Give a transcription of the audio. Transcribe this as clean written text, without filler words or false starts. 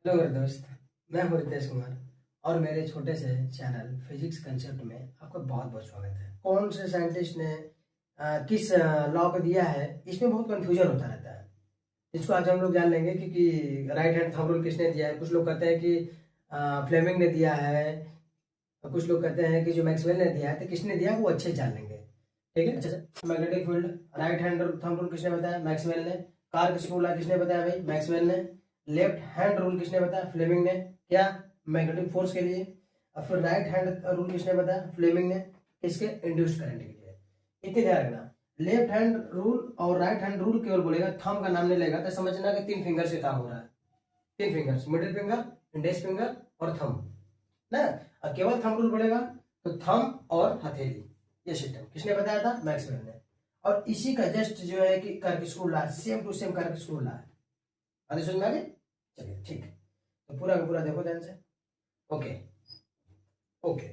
Hello मेरे दोस्त। मैं हूँ रितेश कुमार और मेरे छोटे से चैनल फिजिक्स कंसेप्ट में आपका बहुत बहुत स्वागत है। कौन से साइंटिस्ट ने किस लॉ को दिया है, इसमें बहुत कंफ्यूजन होता रहता है। इसको आज हम लोग जान लेंगे कि राइट हैंड थंब रूल किसने दिया है। कुछ लोग कहते हैं कि फ्लेमिंग ने दिया है, और कुछ लोग कहते हैं कि जो मैक्सवेल ने दिया है। तो किसने दिया वो अच्छे से जान लेंगे, ठीक है। अच्छा, magnetic field right hand thumb rule किसने बताया? मैक्सवेल ने। कार किसको बोला? किसने बताया भाई? मैक्सवेल ने। लेफ्ट हैंड रूल किसने बताया? फ्लेमिंग ने। क्या? मैग्नेटिक फोर्स के लिए। और फिर राइट हैंड रूल किसने बताया? फ्लेमिंग ने। किसके? इंड्यूस्ड करंट के लिए। इतने ध्यान रखना, लेफ्ट हैंड रूल और राइट हैंड रूल केवल बोलेगा, थंब का नाम नहीं लेगा। तो समझना कि 3 फिंगर से काम हो रहा है। 3 fingers, middle finger, index finger और थंब ना। और केवल थंब रूल बोलेगा तो थंब और हथेली। ये सिस्टम किसने बताया था? मैक्सवेल ने। और इसी का जस्ट जो है कि करके स्क्रू ला, सेम टू सेम करके स्क्रू ला है। आगे समझ में आ गई? चलिए ठीक है, तो पूरा का पूरा देखो ध्यान से। Okay okay.